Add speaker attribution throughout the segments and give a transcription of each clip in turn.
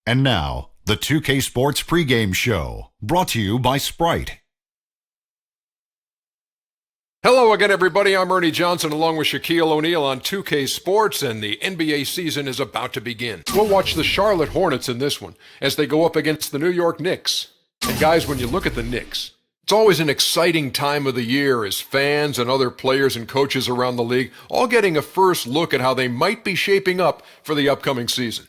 Speaker 1: And now, the 2K Sports pregame show, brought to you by Sprite.
Speaker 2: Hello again, everybody. I'm Ernie Johnson along with Shaquille O'Neal on 2K Sports, and the NBA season is about to begin. We'll watch the Charlotte Hornets in this one as they go up against the New York Knicks. And guys, when you look at the Knicks, it's always an exciting time of the year as fans and other players and coaches around the league all getting a first look at how they might be shaping up for the upcoming season.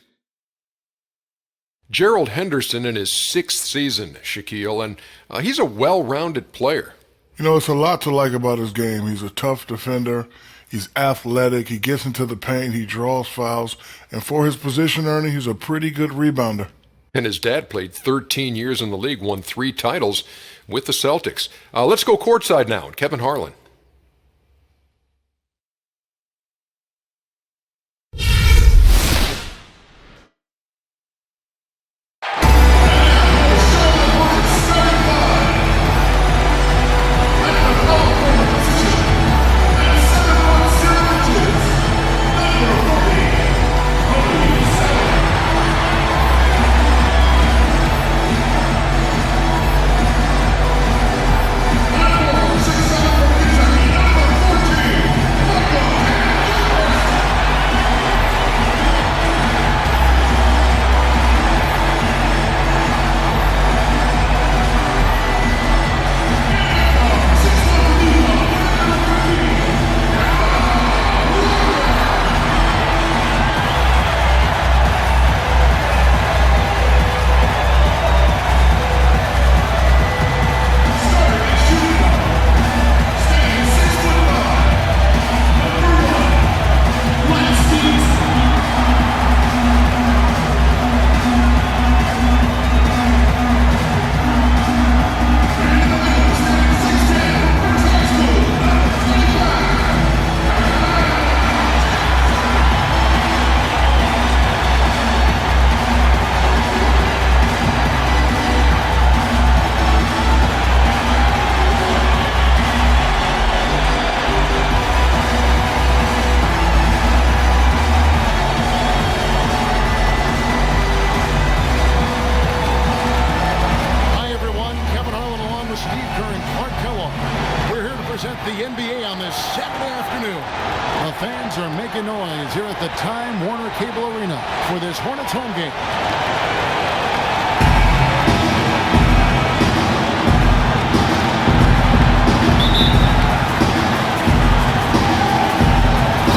Speaker 2: Gerald Henderson in his 6th season, Shaquille, and he's a well-rounded player.
Speaker 3: You know, it's a lot to like about his game. He's a tough defender. He's athletic. He gets into the paint. He draws fouls. And for his position, Ernie, he's a pretty good rebounder.
Speaker 2: And his dad played 13 years in the league, won 3 titles with the Celtics. Let's go courtside now. Kevin Harlan.
Speaker 4: The NBA on this Saturday afternoon. The fans are making noise here at the Time Warner Cable Arena for this Hornets home game.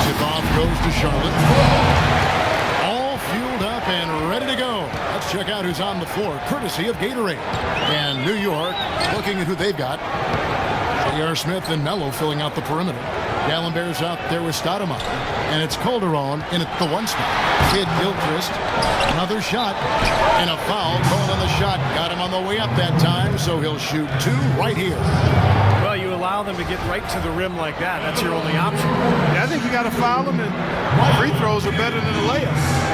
Speaker 4: Tip-off goes to Charlotte. All fueled up and ready to go. Let's check out who's on the floor, courtesy of Gatorade. And New York, looking at who they've got. J.R. Smith and Melo filling out the perimeter. Gallenberg's out there with Stoudemire. And it's Calderon in at the 1 spot. Kid Gilchrist, another shot, and a foul. Called on the shot. Got him on the way up that time, so he'll shoot 2 right here.
Speaker 5: Well, you allow them to get right to the rim like that. That's your only option.
Speaker 6: Yeah, I think you got to foul them, and free throws are better than the layups.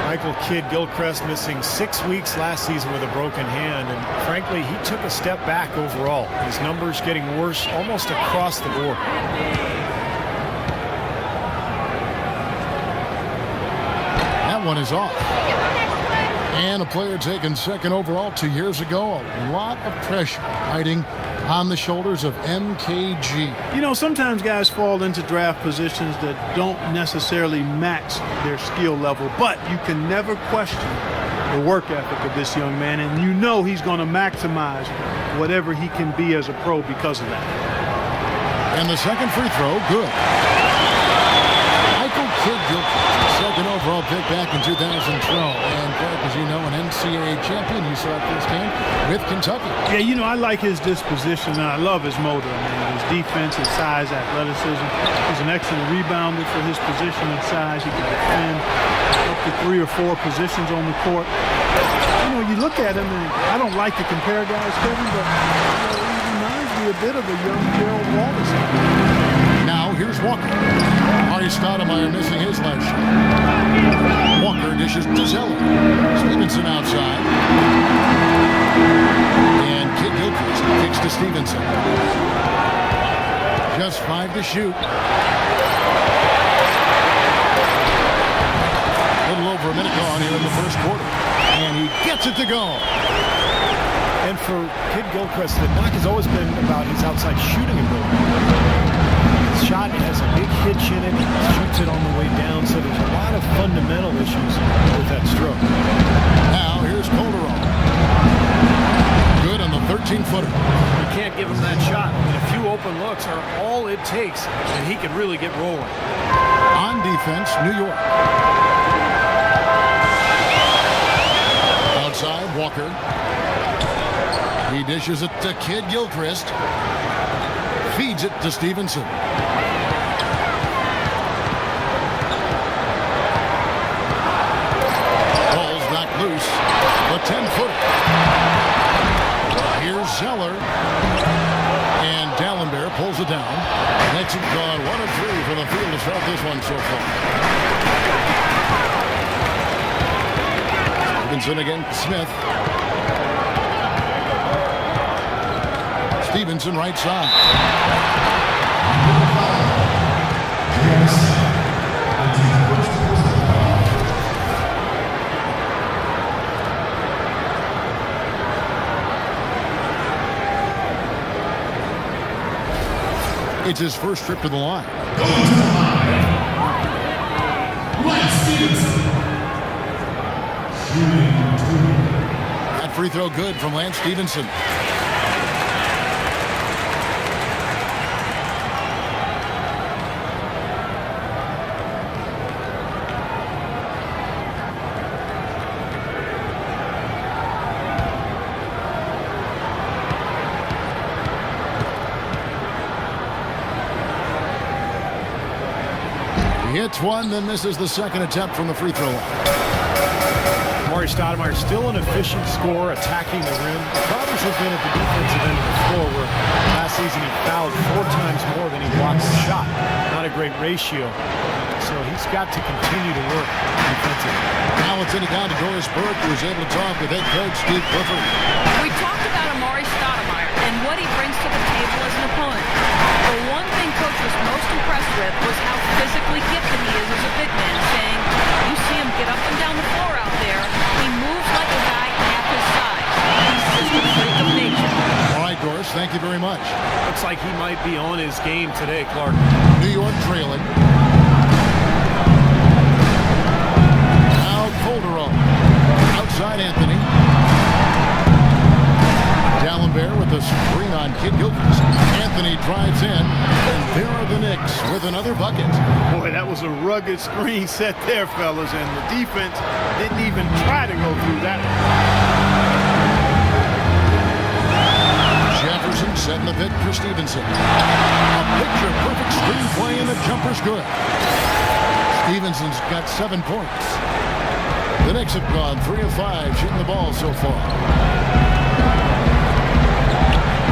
Speaker 5: Michael Kidd-Gilchrist missing 6 weeks last season with a broken hand, and frankly, he took a step back overall. His numbers getting worse almost across the board.
Speaker 4: That one is off. And a player taken 2nd overall 2 years ago. A lot of pressure riding on the shoulders of MKG.
Speaker 6: You know, sometimes guys fall into draft positions that don't necessarily match their skill level, but you can never question the work ethic of this young man, and you know he's going to maximize whatever he can be as a pro because of that.
Speaker 4: And the second free throw, good. Michael Kidd-Gilchrist, 2nd overall pick back in 2012. And Clark, as you know, an NCAA champion. You saw it firsthand with Kentucky.
Speaker 6: Yeah, you know, I like his disposition, and I love his motor. I mean, his defense, his size, athleticism. He's an excellent rebounder for his position and size. He can defend up to 3 or 4 positions on the court. You know, you look at him, and I don't like to compare guys, Kevin, but he reminds me a bit of a young Gerald Wallace.
Speaker 4: Now, here's Walker. Ari Stoudemire missing his last shot. Walker dishes to Zeller. Stevenson outside. And Kidd-Gilchrist kicks to Stevenson. Just 5 to shoot. A little over a minute gone here in the first quarter. Gets it to go.
Speaker 5: And for Kid Gilchrist, the knock has always been about his outside shooting ability. His shot has a big hitch in it, shoots it on the way down, so there's a lot of fundamental issues with that stroke.
Speaker 4: Now here's Calderon. Good on the 13-footer.
Speaker 5: You can't give him that shot. And a few open looks are all it takes, and he can really get rolling.
Speaker 4: On defense, New York. Outside, Walker. He dishes it to Kid Gilchrist. Feeds it to Stevenson. Ball's back loose. A 10-footer. Here's Zeller. And Dallenberg pulls it down. Knicks have gone 1 of 3 from the field to start this one so far. Stevenson against Smith. Stevenson right side. It's his first trip to the line. That free throw good from Lance Stevenson. Hits one, then misses the second attempt from the free throw line.
Speaker 5: Amari Stoudemire still an efficient scorer, attacking the rim. The problems have been at the defensive end of the floor, where last season he fouled 4 times more than he blocked the shot. Not a great ratio. So he's got to continue to work defensively.
Speaker 4: Now let's send it down to Doris Burke, who was able to talk with head coach Steve Clifford.
Speaker 7: We talked about Amari Stoudemire and what he brings to the table as an opponent. The one thing Coach was most impressed with was how physically gifted he is as a big man, saying, you see him get up and down the floor out there. He moves like a guy half his size. He's just a freak of nature.
Speaker 4: All right, Doris, thank you very much.
Speaker 5: Looks like he might be on his game today, Clark.
Speaker 4: New York trailing. Now Calderon. Outside Anthony. Dallenberg with the screen on Kid Gilchrist. Anthony drives in, and there are the Knicks with another bucket.
Speaker 6: Boy, that was a rugged screen set there, fellas, and the defense didn't even try to go through that.
Speaker 4: Jefferson setting the pick for Stevenson. A picture-perfect screenplay, and the jumper's good. Stevenson's got 7 points. The Knicks have gone 3 of 5 shooting the ball so far.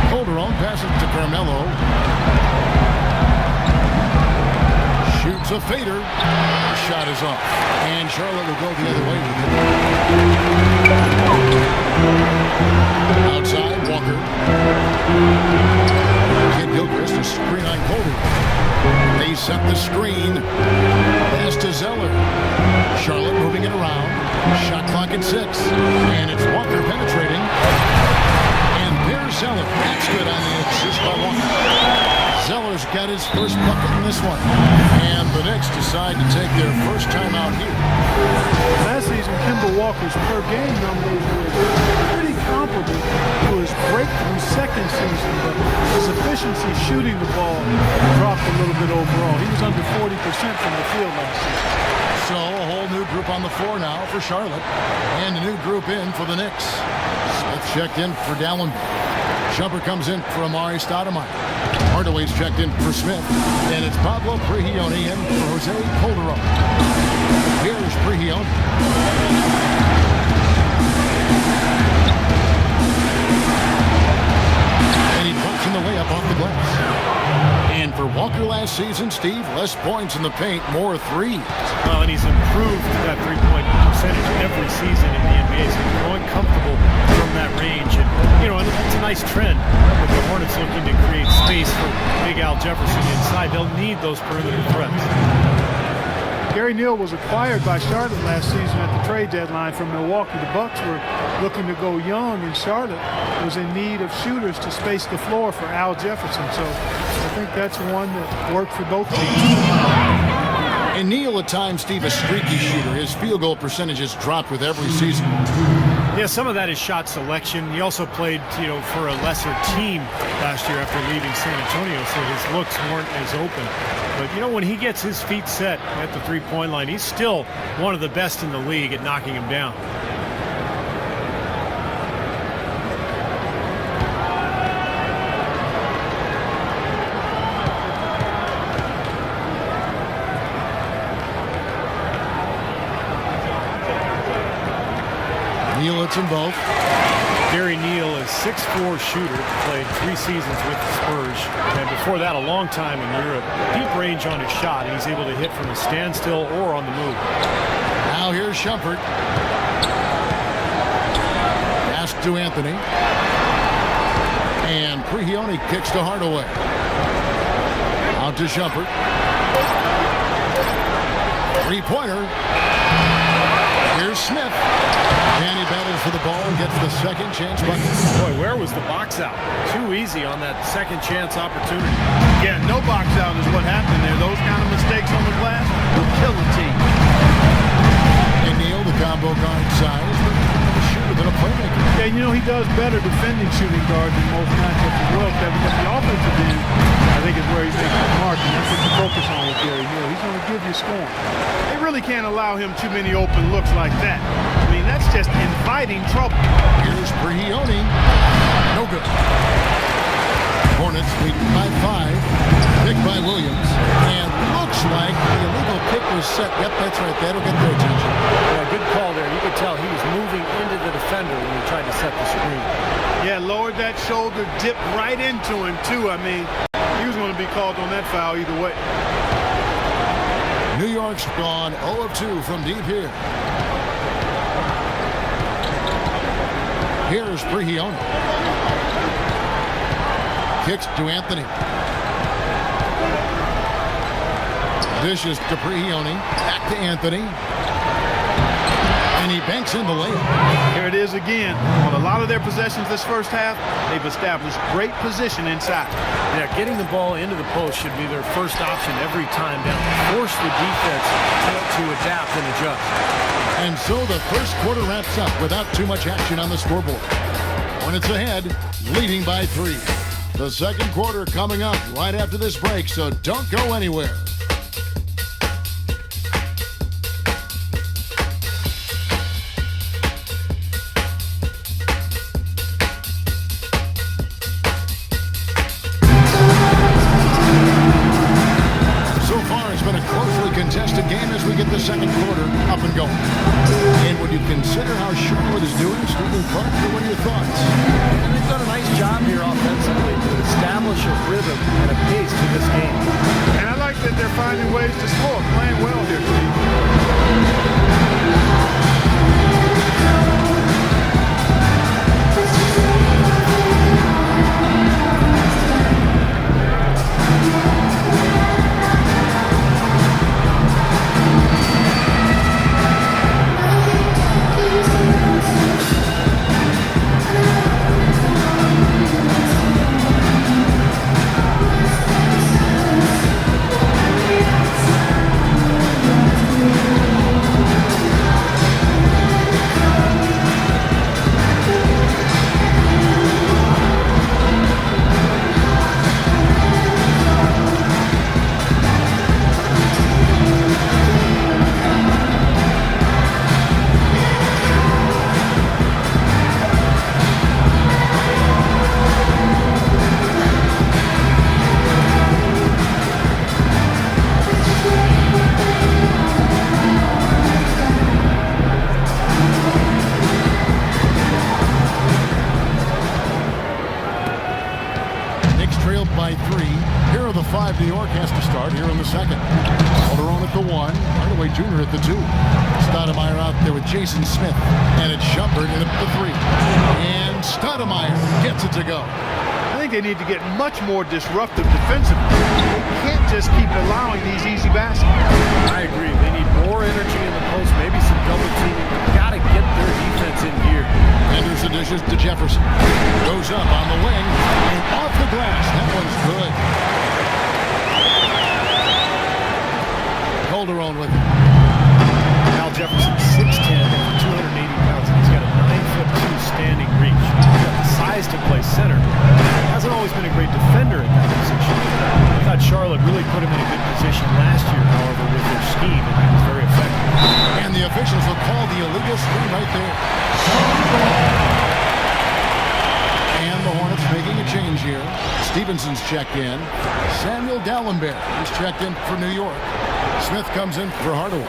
Speaker 4: Calderon passes to Carmelo. Shoots a fader. The shot is off. And Charlotte will go the other way with it. Outside, Walker. Kid Gilchrist, a screen on Calderon. They set the screen. Pass to Zeller. Charlotte moving it around. Shot clock at 6. And it's Walker penetrating. There's Zeller. That's good on the assist by Walker. Zeller's got his first bucket in this one. And the Knicks decide to take their first time out here.
Speaker 6: Last season, Kemba Walker's per game numbers were pretty comparable to his breakthrough second season, but his efficiency shooting the ball dropped a little bit overall. He was under 40% from the field last season.
Speaker 4: So a whole new group on the floor now for Charlotte. And a new group in for the Knicks. Smith checked in for Dallenberg. Jumper comes in for Amari Stoudemire. Hardaway's checked in for Smith. And it's Pablo Prigioni in for Jose Calderon. Here's Prigioni. And he pokes in the layup off the glass. And for Walker last season, Steve, less points in the paint, more threes.
Speaker 5: Well, and he's improved that three-point percentage every season in the NBA. So he's growing comfortable from that range. And, you know, it's a nice trend with the Hornets looking to create space for Big Al Jefferson inside. They'll need those perimeter threats.
Speaker 6: Gary Neal was acquired by Charlotte last season at the trade deadline from Milwaukee. The Bucks were looking to go young, and Charlotte was in need of shooters to space the floor for Al Jefferson. So I think that's one that worked for both teams.
Speaker 4: And Neal, at times, Steve, a streaky shooter. His field goal percentage has dropped with every season.
Speaker 5: Yeah, some of that is shot selection. He also played, for a lesser team last year after leaving San Antonio, so his looks weren't as open. But, when he gets his feet set at the three-point line, he's still one of the best in the league at knocking him down.
Speaker 4: Neal hits them both.
Speaker 5: Gary Neal is 6'4" shooter, played 3 seasons with the Spurs, and before that a long time in Europe. Deep range on his shot, and he's able to hit from a standstill or on the move.
Speaker 4: Now here's Shumpert. Pass to Anthony. And Prigioni kicks to Hardaway. Out to Shumpert. Three-pointer. Here's Smith. And he battles for the ball and gets the second chance bucket.
Speaker 5: Boy, where was the box out? Too easy on that second chance opportunity.
Speaker 6: Yeah, no box out is what happened there. Those kind of mistakes on the glass will kill a team.
Speaker 4: And Neal, the combo guard size, but a shooter than a playmaker.
Speaker 6: Yeah, he does better defending shooting guards in most matchups as well, Kevin. But the offensive end, I think, is where he makes the mark, and that's what you focus on with Gary Neal. He's going to give you scoring. They really can't allow him too many open looks like that. I mean, that's just inviting trouble.
Speaker 4: Here's Prigioni. No good. Hornets lead by 5. Picked by Williams. And looks like the illegal kick was set. Yep, that's right. That'll get their attention.
Speaker 5: Yeah, good call there. You could tell he was moving into the defender when he tried to set the screen.
Speaker 6: Yeah, lowered that shoulder, dipped right into him, too. I mean, he was going to be called on that foul either way.
Speaker 4: New York's gone 0 of 2 from deep here. Here's Prigioni. Kicks to Anthony. Dishes to Prigioni. Back to Anthony. And he banks in the layup.
Speaker 6: Here it is again. On a lot of their possessions this first half, they've established great position inside.
Speaker 5: Yeah, getting the ball into the post should be their first option every time down. Force the defense to adapt and adjust.
Speaker 4: And so the first quarter wraps up without too much action on the scoreboard. Hornets ahead, leading by 3. The second quarter coming up right after this break, so don't go anywhere. Contested game as we get the second quarter up and going. And when you consider how Charlotte is doing, Stephen Clark, what are your thoughts?
Speaker 5: And they've done a nice job here offensively to establish a rhythm and a pace to this game.
Speaker 6: And I like that they're finding ways to score, playing well here, Steve.
Speaker 4: By 3. Here are the 5 New York has to start here in the second. Calderon at the 1. Hardaway Jr. at the 2. Stoudemire out there with Jason Smith. And it's Shumpert in at the 3. And Stoudemire gets it to go.
Speaker 6: I think think they need to get much more disruptive defensively. They can't just keep allowing these easy baskets.
Speaker 5: I agree. They need more energy in the post, maybe some double teaming. Got to get their defense in gear.
Speaker 4: Enters the dishes to Jefferson. Goes up on the wing and off the glass. That one's good. Calderon with it.
Speaker 5: Al Jefferson, 6'10", 280 pounds, and he's got a 9'2" standing reach. He's got the size to play center. He hasn't always been a great defender at that position. I thought Charlotte really put him in a good position last year, however, with their scheme, and he was very effective.
Speaker 4: And the officials will call the illegal screen right there. And the Hornets making a change here. Stevenson's checked in. Samuel Dallenberg is checked in for New York. Smith comes in for Hardaway.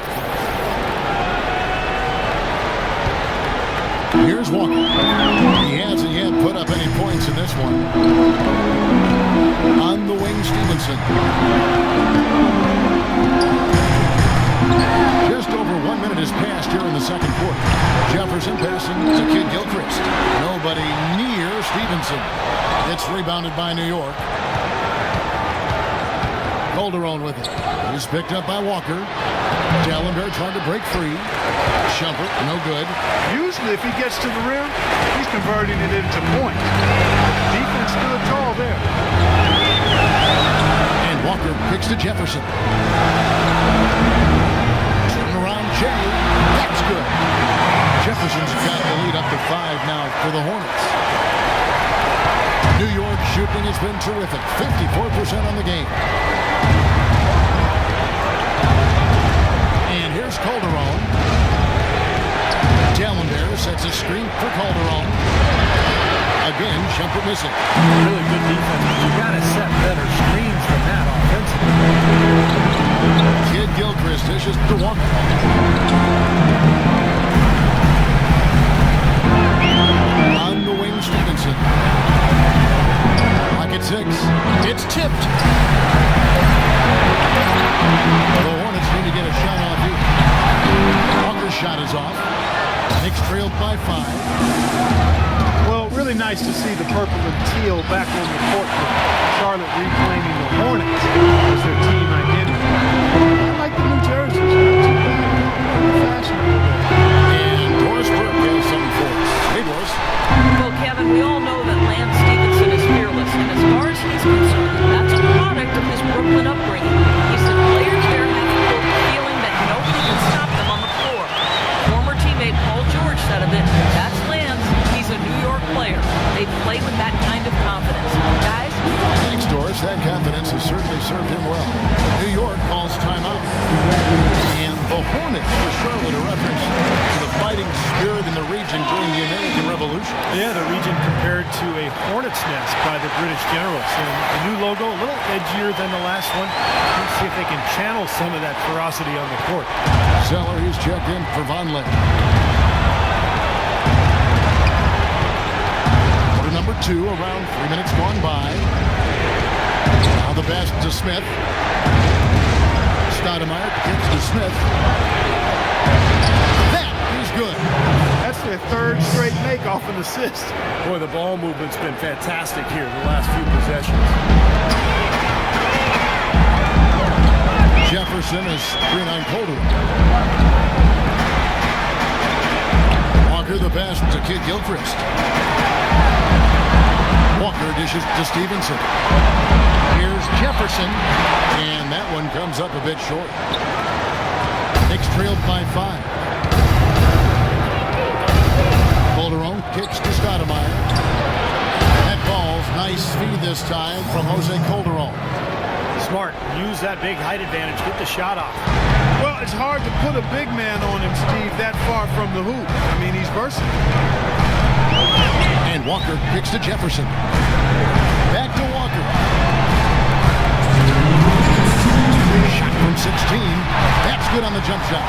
Speaker 4: Here's Walker. He hasn't yet put up any points in this one. On the wing, Stevenson. Just over 1 minute has passed here in the second quarter. Jefferson passing to Kid Gilchrist. Nobody near Stevenson. It's rebounded by New York. Calderon with it. He's picked up by Walker. Dallenberg trying to break free. Shumpert, no good.
Speaker 6: Usually if he gets to the rim, he's converting it into points. Defense stood tall there.
Speaker 4: And Walker kicks to Jefferson. Turn around Jay. That's good. Jefferson's got the lead up to 5 now for the Hornets. New York shooting has been terrific. 54% on the game. And here's Calderon. Dallenberg sets a screen for Calderon. Again, Shumpert missing.
Speaker 5: Really good defense, but you got to set better screens than that offensively.
Speaker 4: Kid Gilchrist dishes to Walker. On the wing, Stevenson. Lock at 6. It's tipped. The Hornets need to get a shot off here. Walker's shot is off. Knicks trailed by 5.
Speaker 6: Well, really nice to see the purple and teal back on the court with Charlotte reclaiming the Hornets as their team identity. I like the new jerseys. Not too bad. Fashionable.
Speaker 4: And Doris Burke has something for us. Hey, Doris.
Speaker 7: Well, Kevin, we all know that Lance Stevenson is fearless, and as far as he's concerned, that's a product of his Brooklyn upbringing. He said players there have the feeling that nobody can stop them on the floor. Former teammate Paul George said of it, that's Lance. He's a New York player. They play with that kind of confidence. Guys?
Speaker 4: Thanks, Doris. That confidence has certainly served him well. New York calls timeout. And the Hornets for Charlotte, a reference to the fighting spirit in the region during the American Revolution.
Speaker 5: Yeah, the region compared to a hornet's nest by the British generals. And the new logo, a little edgier than the last one. Let's see if they can channel some of that ferocity on the court.
Speaker 4: Zeller, he's checked in for Vonleh. Quarter number 2, around 3 minutes gone by. Now the pass to Smith. Stoudemire kicks to Smith. That is good.
Speaker 6: That's their third straight make off an assist.
Speaker 5: Boy, the ball movement's been fantastic here the last few possessions.
Speaker 4: Jefferson is 3-9 Calderon. Walker the pass to Kid Gilchrist. Walker dishes to Stevenson. Here's Jefferson, and that one comes up a bit short. Knicks trailed by 5. Calderon kicks to Stoudemire. That ball's nice speed this time from Jose Calderon.
Speaker 5: Smart. Use that big height advantage. Get the shot off.
Speaker 6: Well, it's hard to put a big man on him, Steve, that far from the hoop. I mean, he's versatile.
Speaker 4: And Walker kicks to Jefferson. Back to Walker. Shot from 16. That's good on the jump shot.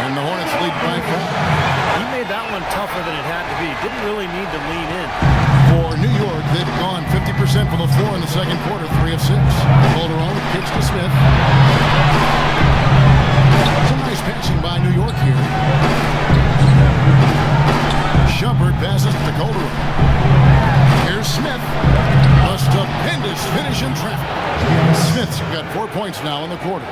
Speaker 4: And the Hornets lead by 4.
Speaker 5: He made that one tougher than it had to be. Didn't really need to lean in.
Speaker 4: For New York, they've gone 50% from the floor in the second quarter, 3 of 6. Calderon kicks to Smith. Some nice passing by New York here. Shumpert passes to Calderon. Here's Smith. points now in the quarter.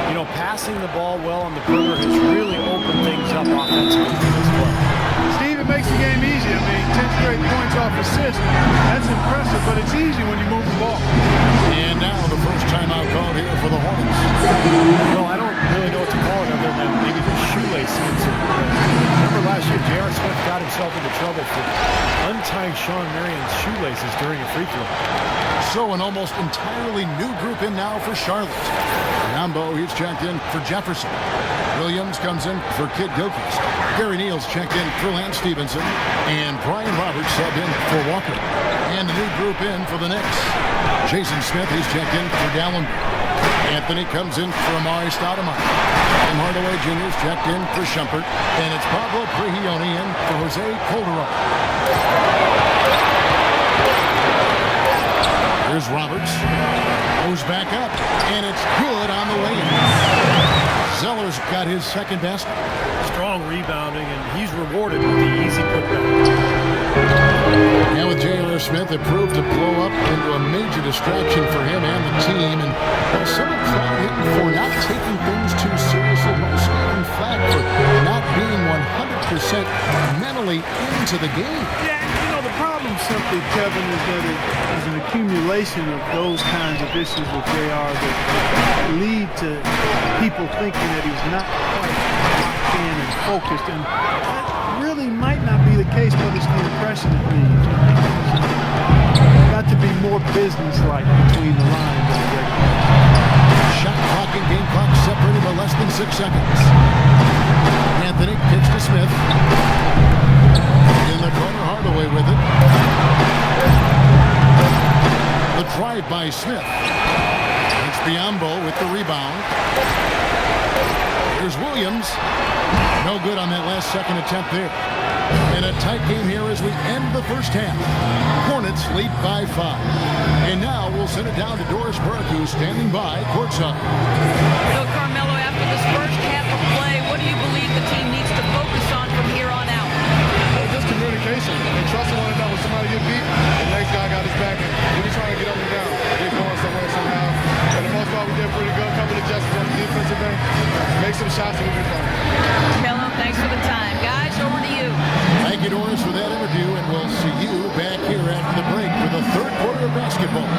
Speaker 5: You know, passing the ball well on the perimeter has really opened things up offensively for this play.
Speaker 6: Steve, it makes the game easy. I mean, 10 straight points off assist. That's impressive, but it's easy when you move the ball.
Speaker 4: And now the first timeout called here for the Hornets.
Speaker 5: Well, I don't really know what to call it other than maybe the shoelace incident. Remember last year, J.R. Smith got himself into trouble for untying Sean Marion's shoelaces during a free throw.
Speaker 4: So an almost entirely new group in now for Charlotte. Rambo, he's checked in for Jefferson. Williams comes in for Kid Gilchrist. Gary Neal's checked in for Lance Stevenson. And Brian Roberts subbed in for Walker. And a new group in for the Knicks. Jason Smith, he's checked in for Gallenberg. Anthony comes in for Amari Stoudemire. Tim Hardaway Jr. is checked in for Shumpert. And it's Pablo Prigioni in for Jose Calderon. Here's Roberts. Goes back up. And it's good on the way in. Zeller's got his second basket.
Speaker 5: Strong rebounding, and he's rewarded with the easy putback.
Speaker 4: Now with J.R. Smith, it proved to blow up into a major distraction for him and the team. And some have cried him for not taking things too seriously. Most, in fact, for not being 100% mentally into the game.
Speaker 6: Yeah, you know, the problem simply, Kevin, is that it is an accumulation of those kinds of issues with JR that lead to people thinking that he's not quite locked in and focused. And that really might not be the case, but it's the impression it leaves. Got to be more business-like between the lines.
Speaker 4: Shot clock and game clock separated by less than 6 seconds. Anthony kicks to Smith. In the corner, Hardaway with it. The drive by Smith. It's Biombo with the rebound. Here's Williams. No good on that last second attempt there. In a tight game here as we end the first half. Hornets lead by 5. And now we'll send it down to Doris Burke, who's standing by courtside.
Speaker 7: So, Carmelo, after this first half of play, what do you believe the team needs to focus on from here on out?
Speaker 8: Just communication and trusting one another. When somebody get beat, the next guy got his back, and we're just trying to get up and down, get going somewhere somehow. For the most part, we did pretty good. A couple of adjustments on the defensive end, make some shots, and we'll be fine.
Speaker 7: Carmelo, thanks for the time. Guys, over to you.
Speaker 4: Thank you, Doris, for that interview, and we'll see you back here after the break for the third quarter of basketball.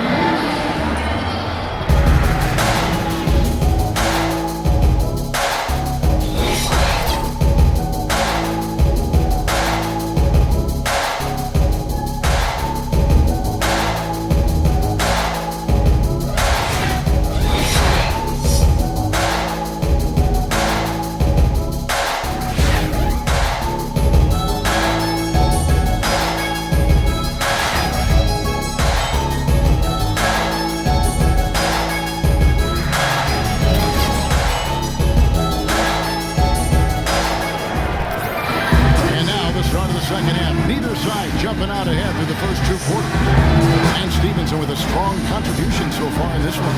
Speaker 4: Jumping out ahead through the first 2 quarters. And Stevenson with a strong contribution so far in this one.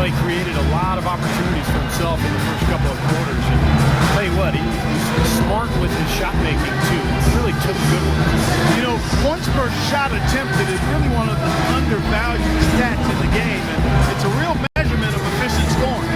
Speaker 5: He created a lot of opportunities for himself in the first couple of quarters. And I'll tell you what, he's smart with his shot making too. He really took good ones.
Speaker 6: You know, points per shot attempted is really one of the undervalued stats in the game, and it's a real measurement of efficient scoring.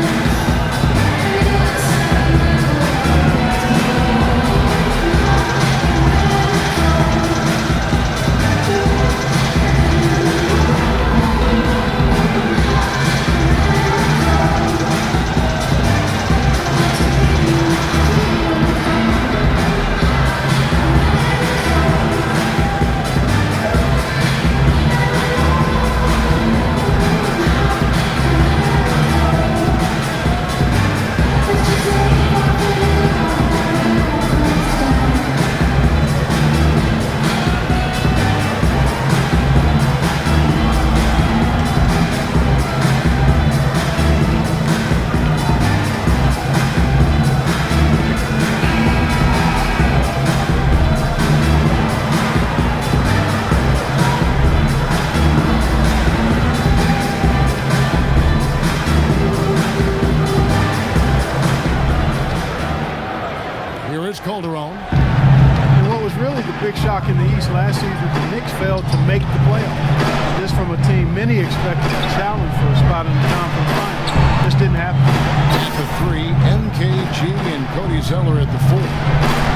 Speaker 6: And what was really the big shock in the East last season, the Knicks failed to make the playoffs. This from a team many expected to challenge for a spot in the conference finals. Just didn't happen.
Speaker 4: At the 3, MKG and Cody Zeller at the 4.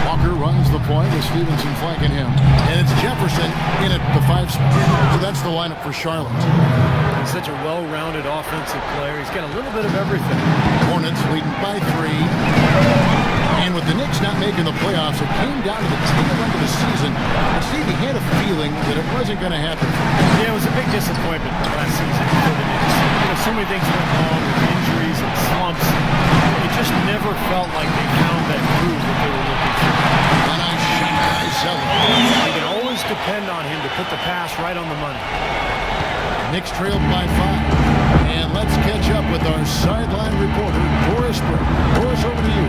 Speaker 4: Walker runs the point with Stevenson flanking him. And it's Jefferson in at the 5 spot. So that's the lineup for Charlotte.
Speaker 5: He's such a well-rounded offensive player. He's got a little bit of everything.
Speaker 4: Hornets leading by 3. And with the Knicks not making the playoffs, it came down to the tail end of the season. Steve, he had a feeling that it wasn't going to happen.
Speaker 5: Yeah, it was a big disappointment last season for the Knicks. So many things went wrong with injuries and slumps. It just never felt like they found that groove that they were looking for.
Speaker 4: A nice shot by Zeller.
Speaker 5: You can always depend on him to put the pass right on the money.
Speaker 4: Knicks trailed by 5. And let's catch up with our sideline reporter, Boris Brick. Boris, over to you.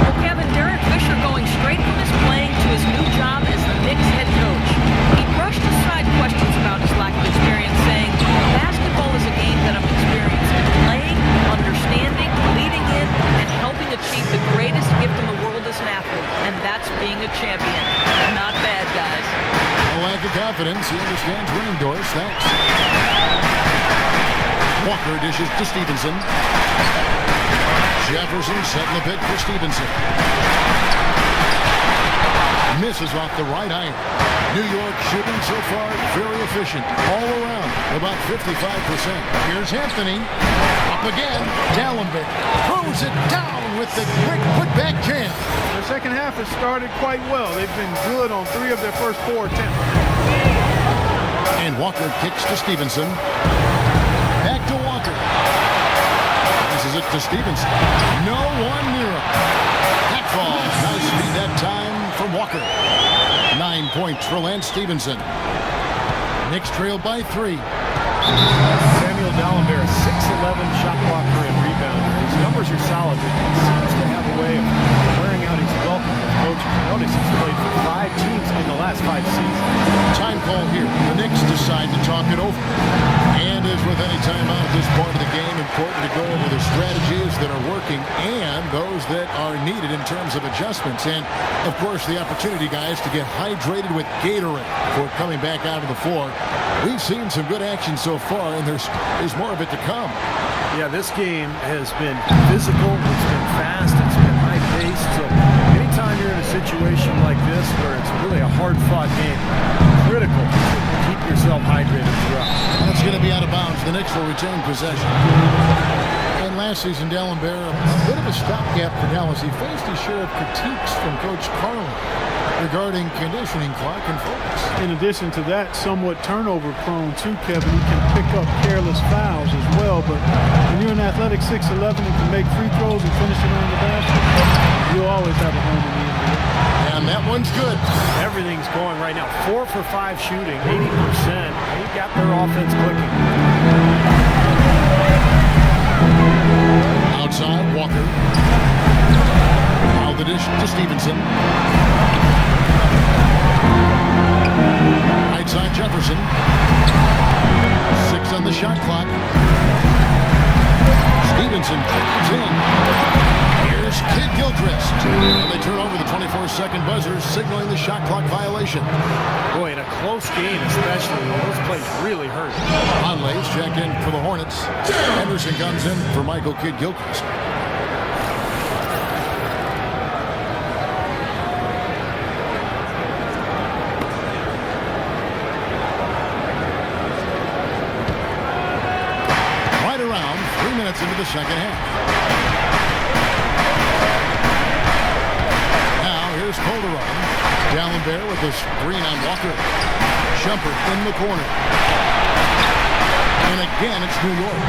Speaker 7: Well, Kevin, Derek Fisher going straight from his playing to his new job as the Knicks head coach. He brushed aside questions about his lack of experience, saying, basketball is a game that I'm experienced in playing, understanding, leading in, and helping achieve the greatest gift in the world as an athlete, and that's being a champion. Not bad, guys.
Speaker 4: A lack of confidence. He understands winning, Doris. Thanks. Walker dishes to Stevenson. Jefferson setting the pick for Stevenson. Misses off the right iron. New York shooting so far very efficient. All around, about 55%. Here's Anthony. Up again. Dallenberg throws it down with the quick putback jam.
Speaker 6: The second half has started quite well. They've been good on 3 of their first 4 attempts.
Speaker 4: And Walker kicks to Stevenson. Back to Walker. This is it to Stevenson. No one near him. That falls. Nice feed that time from Walker. 9 points for Lance Stevenson. Knicks trailed by 3.
Speaker 5: Samuel Dallenberg, 6'11" shot blocker and rebounder. His numbers are solid, but he seems to have a way of wearing out his welcome with coaches. Notice he's played for 5 teams in the last 5 seasons.
Speaker 4: Time call here. The Knicks decide to talk it over. And as with any timeout at this point of the game, important to go over the strategies that are working and those that are needed in terms of adjustments. And, of course, the opportunity, guys, to get hydrated with Gatorade for coming back out of the floor. We've seen some good action so far, and there's more of it to come.
Speaker 5: Yeah, this game has been physical, it's been fast, it's been high-paced. So anytime you're in a situation like this where it's really a hard-fought game, critical to keep yourself hydrated throughout.
Speaker 4: That's going to be out of bounds. The Knicks will retain possession. And last season, Dallenberg, a bit of a stopgap for Dallas. He faced his share of critiques from Coach Carlin regarding conditioning clock and focus.
Speaker 6: In addition to that, somewhat turnover prone too, Kevin. He can pick up careless fouls as well, but when you're an athletic 6'11" and can make free throws and finish it on the basket, you'll always have a home in the NBA.
Speaker 4: And that one's good.
Speaker 5: Everything's going right now. 4 for 5 shooting, 80%. They got their offense clicking.
Speaker 4: Outside, Walker. Now the dish to Stevenson. Right side, Jefferson. 6 on the shot clock. Stevenson comes in. Here's Kid Gilchrist. And they turn over the 24-second buzzer, signaling the shot clock violation.
Speaker 5: Boy, in a close game especially, those plays really hurt.
Speaker 4: Conley's checked in for the Hornets. Henderson comes in for Michael Kid Gilchrist. Right around 3 minutes into the second half. Here's Calderon. Dallenberg with the screen on Walker. Shumpert in the corner. And again, it's New York.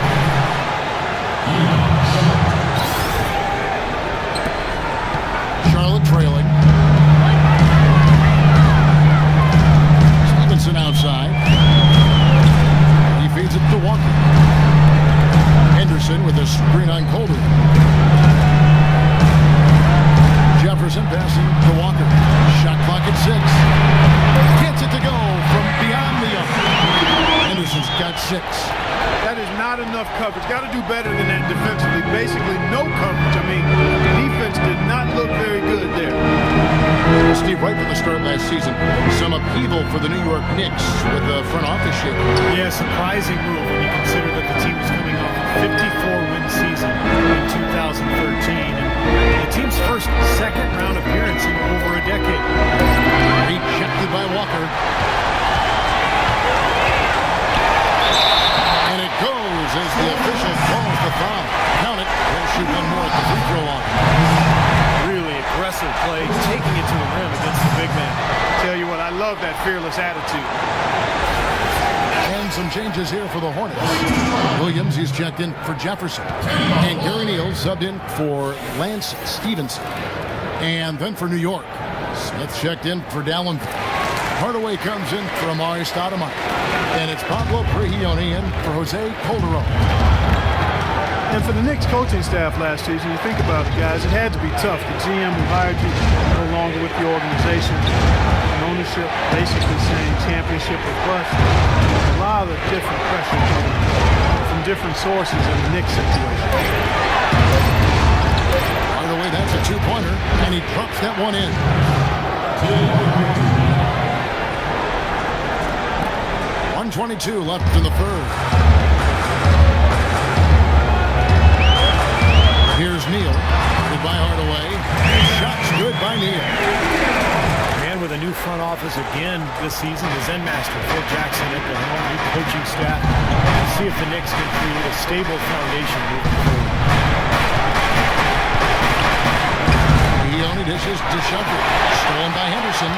Speaker 4: Charlotte trailing. Stevenson outside. He feeds it to Walker. Henderson with a screen on Calderon. Jefferson passing to Walker. Shot clock at 6. Gets it to go from beyond the arc. Henderson's got 6.
Speaker 6: That is not enough coverage. Got to do better than that defensively. Basically, no coverage. I mean, the defense did did not look very good there.
Speaker 4: Steve, right from the start last season, some upheaval for the New York Knicks with the front office shape.
Speaker 5: Yeah, surprising move when you consider that the team was coming off a 54-win season in 2013. And the team's first second-round appearance in over a decade.
Speaker 4: Rejected by Walker. And it goes as the official calls the foul. Count it. He'll shoot one more at the free throw line.
Speaker 5: Really aggressive play, taking it to the rim against the big man.
Speaker 6: Tell you what, I love that fearless attitude.
Speaker 4: And some changes here for the Hornets. Williams, he's checked in for Jefferson. And Gary Neal subbed in for Lance Stevenson. And then for New York, Smith checked in for Dallin. Hardaway comes in for Amari Stoudemire. And it's Pablo Prigioni in for Jose Calderon.
Speaker 6: And for the Knicks coaching staff last season, you think about it, guys, it had to be tough. The GM who hired you no longer with the organization. And ownership basically saying championship or bust. A lot of different pressure coming from different sources in the Knicks situation.
Speaker 4: By the way, that's a two-pointer, and he drops that one in. .122 left in the third. Here's Neal. Goodbye, Hardaway. Shots good by Neal.
Speaker 5: Man with a new front office again this season, the Zen Master, Phil Jackson at the helm, new coaching staff. We'll see if the Knicks can create a stable foundation moving forward.
Speaker 4: Prigioni dishes to Shumpert. Stolen by Henderson.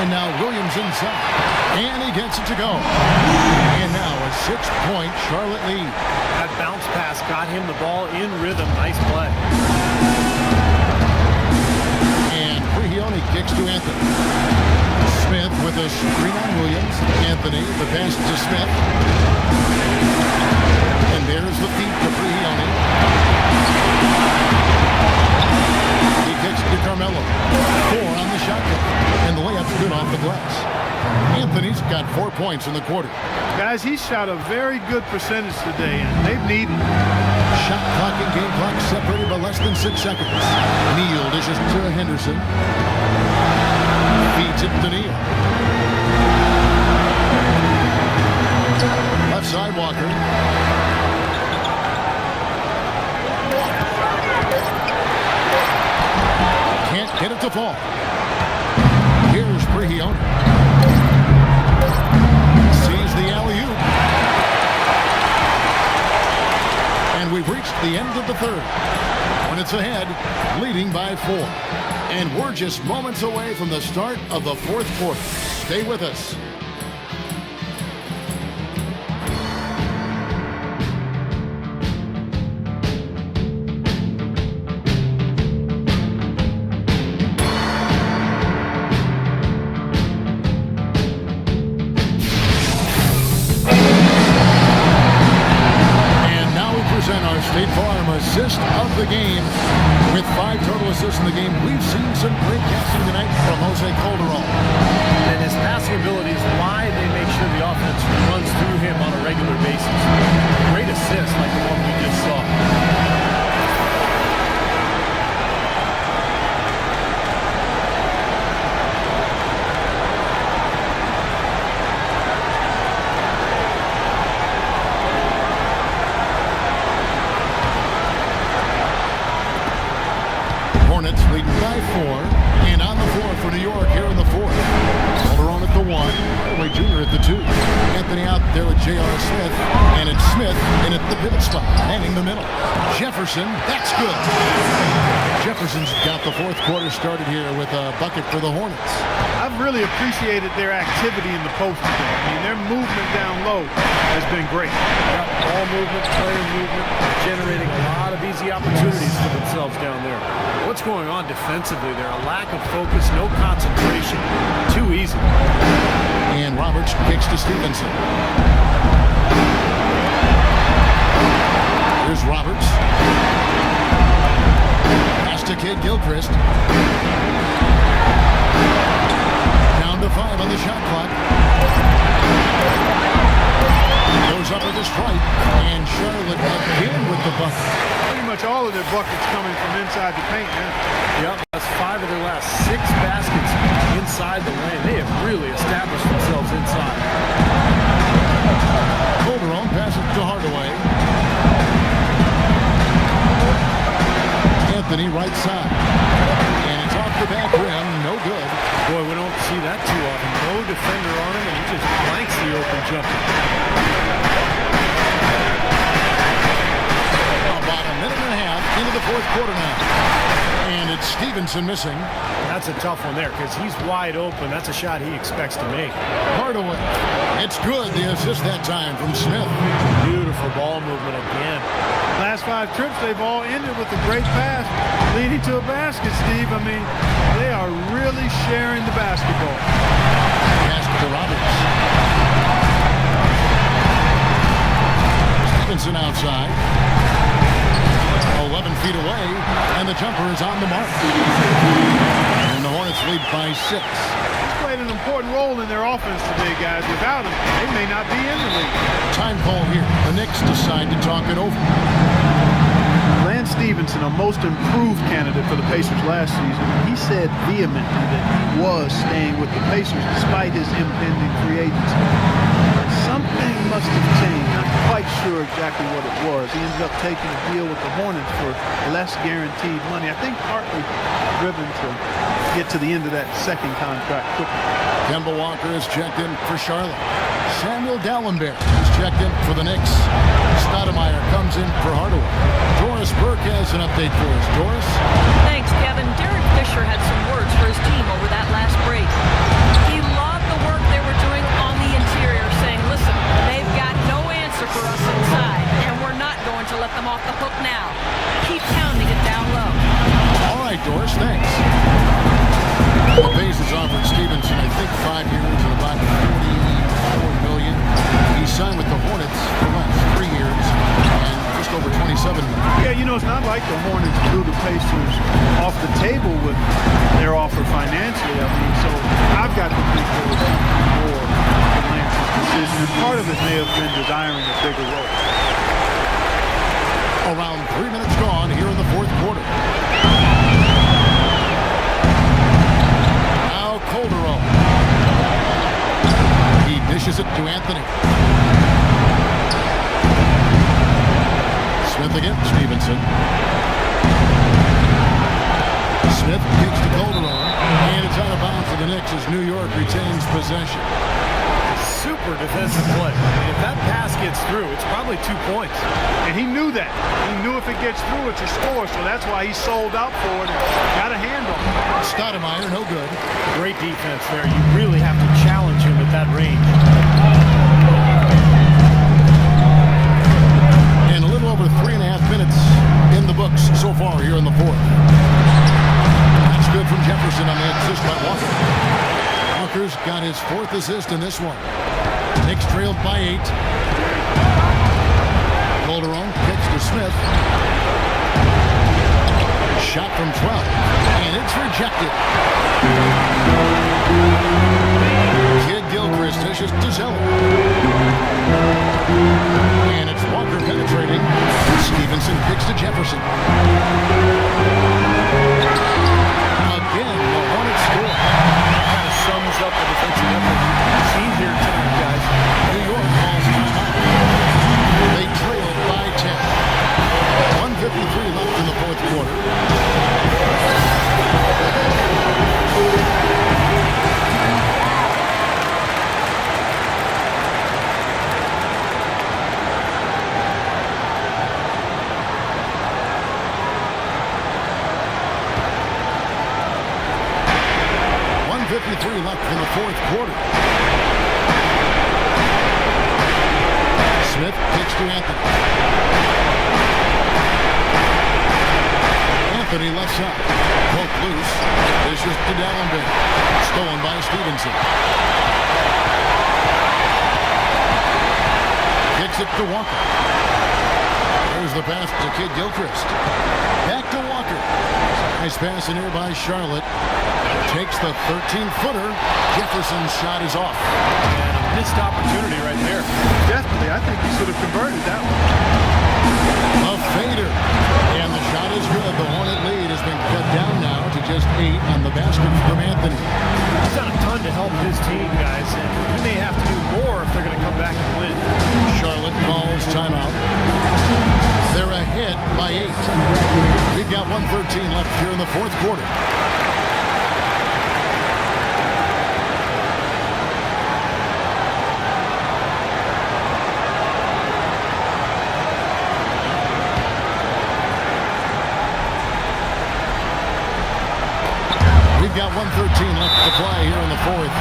Speaker 4: And now Williams inside. And he gets it to go. And now a 6-point Charlotte lead.
Speaker 5: That bounce pass got him the ball in rhythm. Nice play.
Speaker 4: And Prigioni kicks to Anthony. Smith with a screen on Williams. Anthony, the pass to Smith. And there's the feed to Prigioni. He kicks to Carmelo. 4 on the shot clock. And the layup's good off the glass. Anthony's got 4 points in the quarter.
Speaker 6: Guys, he shot a very good percentage today, and they've needed
Speaker 4: Shot clock and game clock separated by less than 6 seconds. Neal dishes to Henderson. Feeds it to Neal. Left side, Walker. Can't get it to fall. Here's Prigioni. Sees the alley-oop. And we've reached the end of the third. Hornets ahead, leading by 4. And we're just moments away from the start of the fourth quarter. Stay with us. State Farm assist of the game. With 5 total assists in the game, we've seen some great passing tonight from Jose Calderon.
Speaker 5: And his passing ability is why they make sure the offense runs through him on a regular basis. Great assist like the one we just saw.
Speaker 4: Hornets leading by 4, and on the floor for New York here in the fourth. Calderon at the 1, Hardaway Jr. at the 2. Anthony out there with J.R. Smith, and it's Smith in at the pivot spot, manning the middle. Jefferson, that's good. Jefferson's got the fourth quarter started here with a bucket for the Hornets.
Speaker 6: I've really appreciated their activity in the post today. I mean, their movement down low has been great.
Speaker 5: Ball movement, player movement, generating a lot of easy opportunities for themselves down there. What's going on defensively there? A lack of focus, no concentration. Too easy.
Speaker 4: And Roberts kicks to Stevenson. Here's Roberts. Pass to Kid Gilchrist. Down to 5 on the shot clock. Goes up with a strike. And Charlotte again with the bucket.
Speaker 6: Pretty much all of their buckets coming from inside the paint now.
Speaker 5: Yep, that's 5 of their last 6 baskets inside the lane. They have really established themselves inside.
Speaker 4: Calderon passes to Hardaway. Anthony right side. And it's off the back rim. No good.
Speaker 5: Boy, we don't see that too often. No defender on him, and he just blanks the open jumper.
Speaker 4: About a minute and a half into the fourth quarter now. And it's Stevenson missing.
Speaker 5: That's a tough one there because he's wide open. That's a shot he expects to make.
Speaker 4: Hardaway. It's good. The assist that time from Smith.
Speaker 5: Beautiful ball movement again.
Speaker 6: Last 5 trips, they've all ended with a great pass leading to a basket, Steve. I mean, they are really sharing the basketball.
Speaker 4: Pass to Roberts. Stevenson outside. 11 feet away, and the jumper is on the mark. And the Hornets lead by 6.
Speaker 6: He's played an important role in their offense today, guys. Without him, they may not be in the league.
Speaker 4: Time call here. The Knicks decide to talk it over.
Speaker 6: Lance Stevenson, a most improved candidate for the Pacers last season, he said vehemently that he was staying with the Pacers despite his impending free agency. Something must have changed. I'm quite sure exactly what it was. He ended up taking a deal with the Hornets for less guaranteed money. I think partly driven to get to the end of that second contract quickly.
Speaker 4: Kemba Walker is checked in for Charlotte. Samuel Dallenberg is checked in for the Knicks. Stoudemire comes in for Hardaway. Doris Burke has an update for us. Doris?
Speaker 7: Thanks, Kevin. Derek Fisher had some words for his team over that last break. He loved the work they were doing on the interior, saying, listen, they've got no answer for us inside, and we're not going to let them off the hook now. Keep pounding it down low.
Speaker 4: All right, Doris, thanks. The Pacers offered Stevenson, I think, 5 years and about $44 million. He signed with the Hornets for 3 years and just over $27 million.
Speaker 6: Yeah, you know, it's not like the Hornets blew the Pacers off the table with their offer financially. I mean, so I've got to think there was something more to Lance's decision. And part of it may have been desiring a bigger role.
Speaker 4: Around 3 minutes gone here in the fourth quarter. Now Calderon. He dishes it to Anthony. Smith again, Stevenson. Smith kicks to Calderon, and it's out of bounds for the Knicks as New York retains possession.
Speaker 5: Super defensive play. If that pass gets through, it's probably 2 points.
Speaker 6: And he knew that. He knew if it gets through, it's a score, so that's why he sold out for it and got a handle.
Speaker 4: Stoudemire, no good.
Speaker 5: Great defense there. You really have to challenge him at that range.
Speaker 4: And a little over 3.5 minutes in the books so far here in the fourth. That's good from Jefferson on the assist by Walker. Walker's got his 4th assist in this one. Knicks trailed by 8. Calderon kicks to Smith. Shot from 12, and it's rejected. Kid Gilchrist dishes to Zeller. And it's Walker penetrating. Stevenson kicks to Jefferson. Again, the Hornets score.
Speaker 5: Kind of sums up the defensive effort we've seen here tonight, guys.
Speaker 4: New York calls timeout. They trailed by 10. 1:53 left in the fourth quarter. Left in the fourth quarter. Smith kicks to Anthony. Anthony left side. Poke loose. Dishes to Dallenberg. Stolen by Stevenson. Kicks it to Walker. There's the pass to Kid Gilchrist. Back to Walker. Nice pass in here by Charlotte. Takes the 13-footer. Jefferson's shot is off.
Speaker 5: And a missed opportunity right there.
Speaker 6: Definitely. I think he should have converted that one.
Speaker 4: A fader. And the shot Not as good. The Hornet lead has been cut down now to just 8 on the basket from Anthony.
Speaker 5: He's done a ton to help his team, guys, and he may have to do more if they're going to come back and win.
Speaker 4: Charlotte calls timeout. They're ahead by 8. We've got 1:13 left here in the fourth quarter. We've got 1:13 left to play here in the fourth.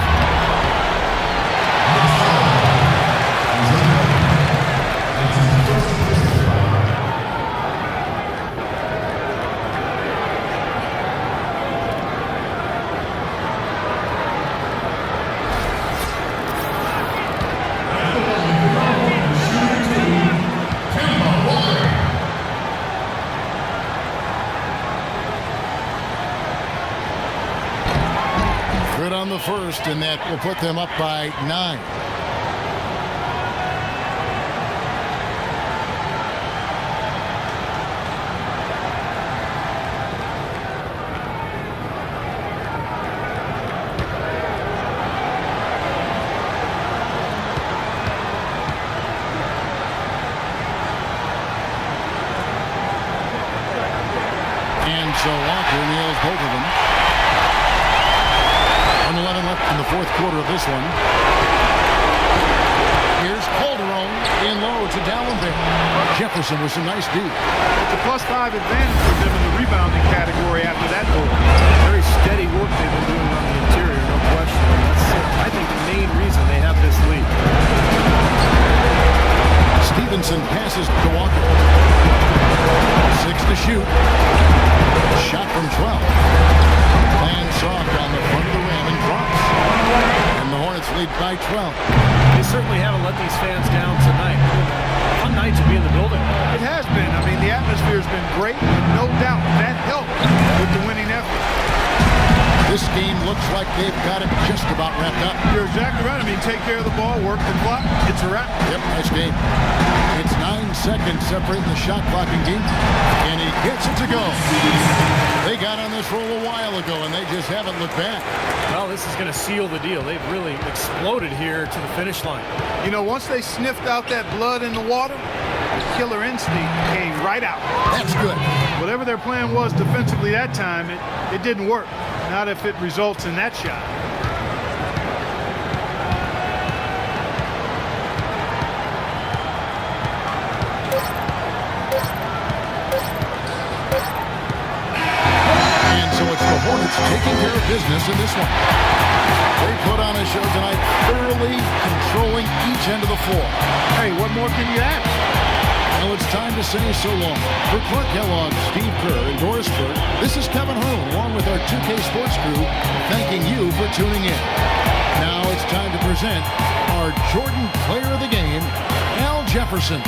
Speaker 4: Good on the first, and that will put them up by 9. And so Walker nails both of them. 1:11 left in the fourth quarter of this one. Here's Calderon in low to Dallenberg. Jefferson with some nice D.
Speaker 6: It's a +5 advantage for them in the rebounding category after that goal. Very steady work they've been doing on the interior, no question. That's, I think, the main reason they have this lead.
Speaker 4: Stevenson passes to Walker. 6 to shoot. Shot from 12. Lands soft on the front of the rim and drops. And the Hornets lead by 12.
Speaker 5: They certainly haven't let these fans down tonight. Fun night to be in the building.
Speaker 6: It has been. I mean, the atmosphere has been great, and no doubt that helped with the winning effort.
Speaker 4: This game looks like they've got it just about wrapped up.
Speaker 6: You're exactly right. I mean, take care of the ball, work the clock, it's a wrap.
Speaker 4: Yep, nice game. It's 9 seconds separating the shot clock and game, and he gets it to go. They got on this roll a while ago, and they just haven't looked back.
Speaker 5: Well, this is going to seal the deal. They've really exploded here to the finish line.
Speaker 6: You know, once they sniffed out that blood in the water, the killer instinct came right out.
Speaker 4: That's good.
Speaker 6: Whatever their plan was defensively that time, it didn't work. Not if it results in that shot.
Speaker 4: And so it's the Hornets taking care of business in this one. They put on a show tonight, thoroughly controlling each end of the floor.
Speaker 6: Hey, what more can you ask?
Speaker 4: Well, it's time to say so long. For Clark Kellogg, Steve Kerr, and Doris Burke, this is Kevin Harlan, along with our 2K Sports crew, thanking you for tuning in. Now it's time to present our Jordan Player of the Game, Al Jefferson.